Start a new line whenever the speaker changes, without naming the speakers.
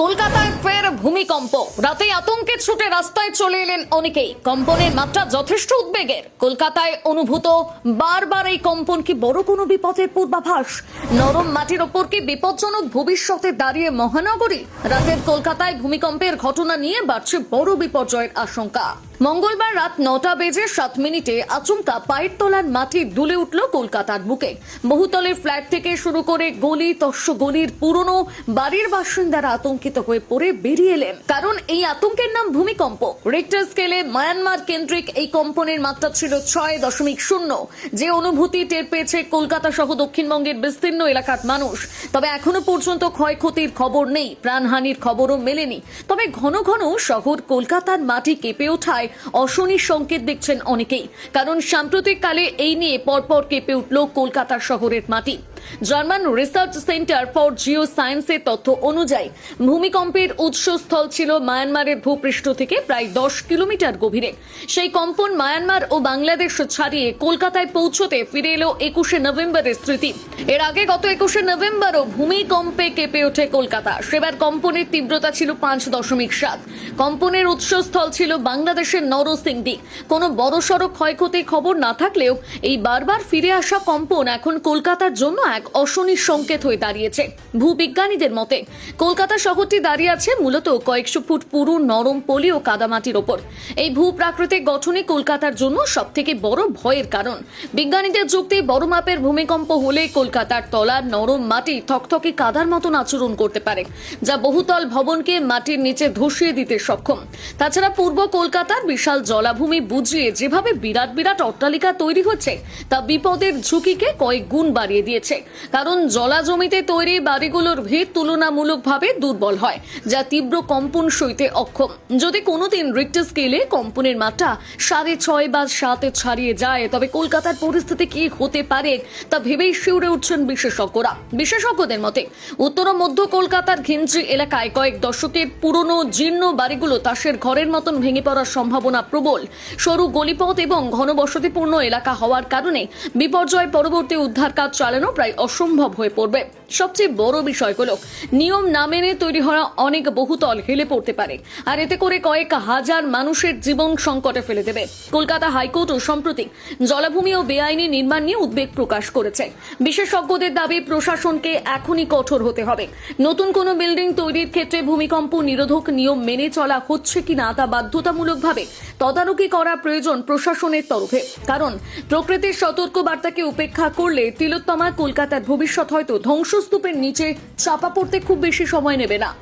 কলকাতায় ফের ভূমিকম্প। রাতে আতঙ্কে ছুটে রাস্তায় চলে এলেন অনেকেই। কম্পনের মাত্রা যথেষ্ট উদ্বেগের। কলকাতায় অনুভূত বারবার এই কম্পন কি বড় কোনো বিপদের পূর্বাভাস? নরম মাটির ওপর কি বিপজ্জনক ভবিষ্যতে দাঁড়িয়ে মহানগরী? রাতের কলকাতায় ভূমিকম্পের ঘটনা নিয়ে বাড়ছে বড় বিপর্যয়ের আশঙ্কা। মঙ্গলবার রাত 9:07 আচমকা পায়ের তলার মাটি দুলে উঠল কলকাতার বুকে। বহুতলের ফ্ল্যাট থেকে শুরু করে গলি তস্য গলির পুরনো বাড়ির বাসিন্দারা আতঙ্কিত হয়ে পড়ে বেরিয়ে এলেন, কারণ এই আতঙ্কের নাম ভূমিকম্প। রিক্টার স্কেলে মায়ানমার কেন্দ্রিক এই কম্পনের মাত্রা ছিল 6.0। যে অনুভূতি টের পেয়েছে কলকাতা সহ দক্ষিণবঙ্গের বিস্তীর্ণ এলাকার মানুষ। তবে এখনো পর্যন্ত ক্ষয়ক্ষতির খবর নেই, প্রাণহানির খবরও মেলেনি। তবে ঘন ঘন শহর কলকাতার মাটি কেঁপে ওঠায় অশনির সংকেত দেখছেন অনেকেই, কারণ সাম্প্রতিক কালে এই নিয়ে পরপর কেঁপে উঠল কলকাতা শহরের মাটি। German research centre for Jio সায়েন্সের তথ্য অনুযায়ী ভূমিকম্পের উৎসস্থল ছিল মায়ানমারের ভূপৃষ্ঠ থেকে প্রায় 10 কিলোমিটার গভীরে। সেই কম্পন মায়ানমার ও বাংলাদেশ ছাড়িয়ে কলকাতায় পৌঁছতে ফিরে এলো 21শে নভেম্বরের স্মৃতি। এর আগে গত 21শে নভেম্বরও ভূমিকম্পে কেঁপে ওঠে কলকাতা। সেবার কম্পনের তীব্রতা ছিল 5.7। কম্পনের উৎসস্থল ছিল বাংলাদেশের নরসিংদী। কোনো বড়সড় ক্ষয়ক্ষতির খবর না থাকলেও এই বারবার ফিরে আসা কম্পন এখন কলকাতার জন্য এক অশনির সংকেত হয়ে দাঁড়িয়েছে। ভূবিজ্ঞানীদের মতে কলকাতা শহরটি দাঁড়িয়ে আছে মূলত কয়েকশো ফুট পুরু নরম পলি ও কাদামাটির ওপর। এই ভূপ্রাকৃতিক গঠনই কলকাতার জন্য সবথেকে বড় ভয়ের কারণ। বিজ্ঞানীদের যুক্তি, বড় মাপের ভূমিকম্প হলে কলকাতার তলার নরম মাটি থকথকে কাদার মতন আচরণ করতে পারে, যা বহুতল ভবনকে মাটির নিচে ধসিয়ে দিতে সক্ষম। তাছাড়া পূর্ব কলকাতার বিশাল জলাভূমি বুঝিয়ে যেভাবে বিরাট বিরাট অট্টালিকা তৈরি হচ্ছে, তা বিপদের ঝুঁকিকে কয়েক গুণ বাড়িয়ে দিয়েছে। কারণ জলা জমিতে তৈরি বাড়িগুলোর ভিত তুলনামূলকভাবে দুর্বল হয়, যা তীব্র কম্পন সইতে অক্ষম। যদি কোনোদিন রিক্টার স্কেলে কম্পনের মাত্রা 6.5 বা 7 ছাড়িয়ে যায়, তবে কলকাতার পরিস্থিতি কি হতে পারে তা ভেবেই শিউরে উঠছেন বিশেষজ্ঞরা। বিশেষজ্ঞদের মতে উত্তর ও মধ্য কলকাতার ঘিঞ্জি এলাকায় কয়েক দশকের পুরনো জীর্ণ বাড়িগুলো তাসের ঘরের মতন ভেঙে পড়ার সম্ভাবনা প্রবল। সরু গলিপথ এবং ঘনবসতিপূর্ণ এলাকা হওয়ার কারণে বিপর্যয় পরবর্তী উদ্ধার কাজ চালানো প্রায় অসম্ভব হয়ে পড়বে। সবচেয়ে বড় বিষয় হলো, নিয়ম না মেনে তৈরি হওয়া অনেক বহুতল হেলে পড়তে পারে, আর এতে করে কয়েক হাজার মানুষের জীবন সংকটে ফেলে দেবে। কলকাতা হাইকোর্টও সম্প্রতি জলাভূমি ও বেআইনি নির্মাণ নিয়ে উদ্বেগ প্রকাশ করেছে। বিশেষজ্ঞদের দাবি, প্রশাসনকে এখনই কঠোর হতে হবে। নতুন কোনো বিল্ডিং তৈরির ক্ষেত্রে ভূমিকম্প নিরোধক নিয়ম মেনে চলা হচ্ছে কিনা তা বাধ্যতামূলকভাবে তদারকি করা প্রয়োজন প্রশাসনের তরফে। কারণ প্রকৃতির সতর্ক বার্তাকে উপেক্ষা করলে তিলোত্তমা কলকাতার ভবিষ্যৎ হয়তো ধ্বংসস্তূপের নিচে চাপা পড়তে খুব বেশি সময় নেবে না।